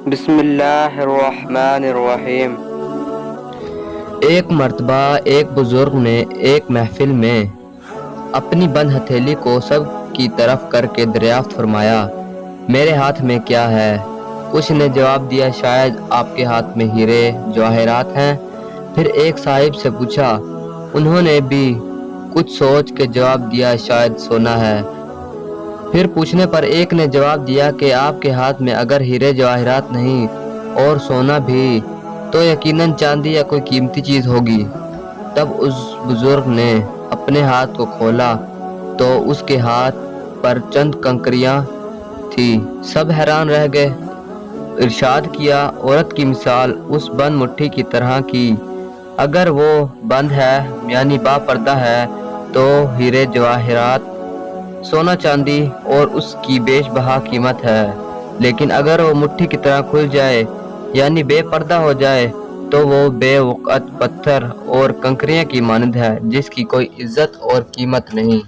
بسم اللہ الرحمن الرحیم۔ ایک مرتبہ ایک بزرگ نے ایک محفل میں اپنی بند ہتھیلی کو سب کی طرف کر کے دریافت فرمایا، میرے ہاتھ میں کیا ہے؟ کچھ نے جواب دیا، شاید آپ کے ہاتھ میں ہیرے جواہرات ہیں۔ پھر ایک صاحب سے پوچھا، انہوں نے بھی کچھ سوچ کے جواب دیا، شاید سونا ہے۔ پھر پوچھنے پر ایک نے جواب دیا کہ آپ کے ہاتھ میں اگر ہیرے جواہرات نہیں اور سونا بھی تو یقیناً چاندی یا کوئی قیمتی چیز ہوگی۔ تب اس بزرگ نے اپنے ہاتھ کو کھولا تو اس کے ہاتھ پر چند کنکریاں تھیں۔ سب حیران رہ گئے۔ ارشاد کیا، عورت کی مثال اس بند مٹھی کی طرح کی، اگر وہ بند ہے یعنی با پردہ ہے تو ہیرے جواہرات، سونا چاندی اور اس کی بیش بہا قیمت ہے، لیکن اگر وہ مٹھی کی طرح کھل جائے یعنی بے پردہ ہو جائے تو وہ بے وقعت پتھر اور کنکریاں کی مانند ہے، جس کی کوئی عزت اور قیمت نہیں۔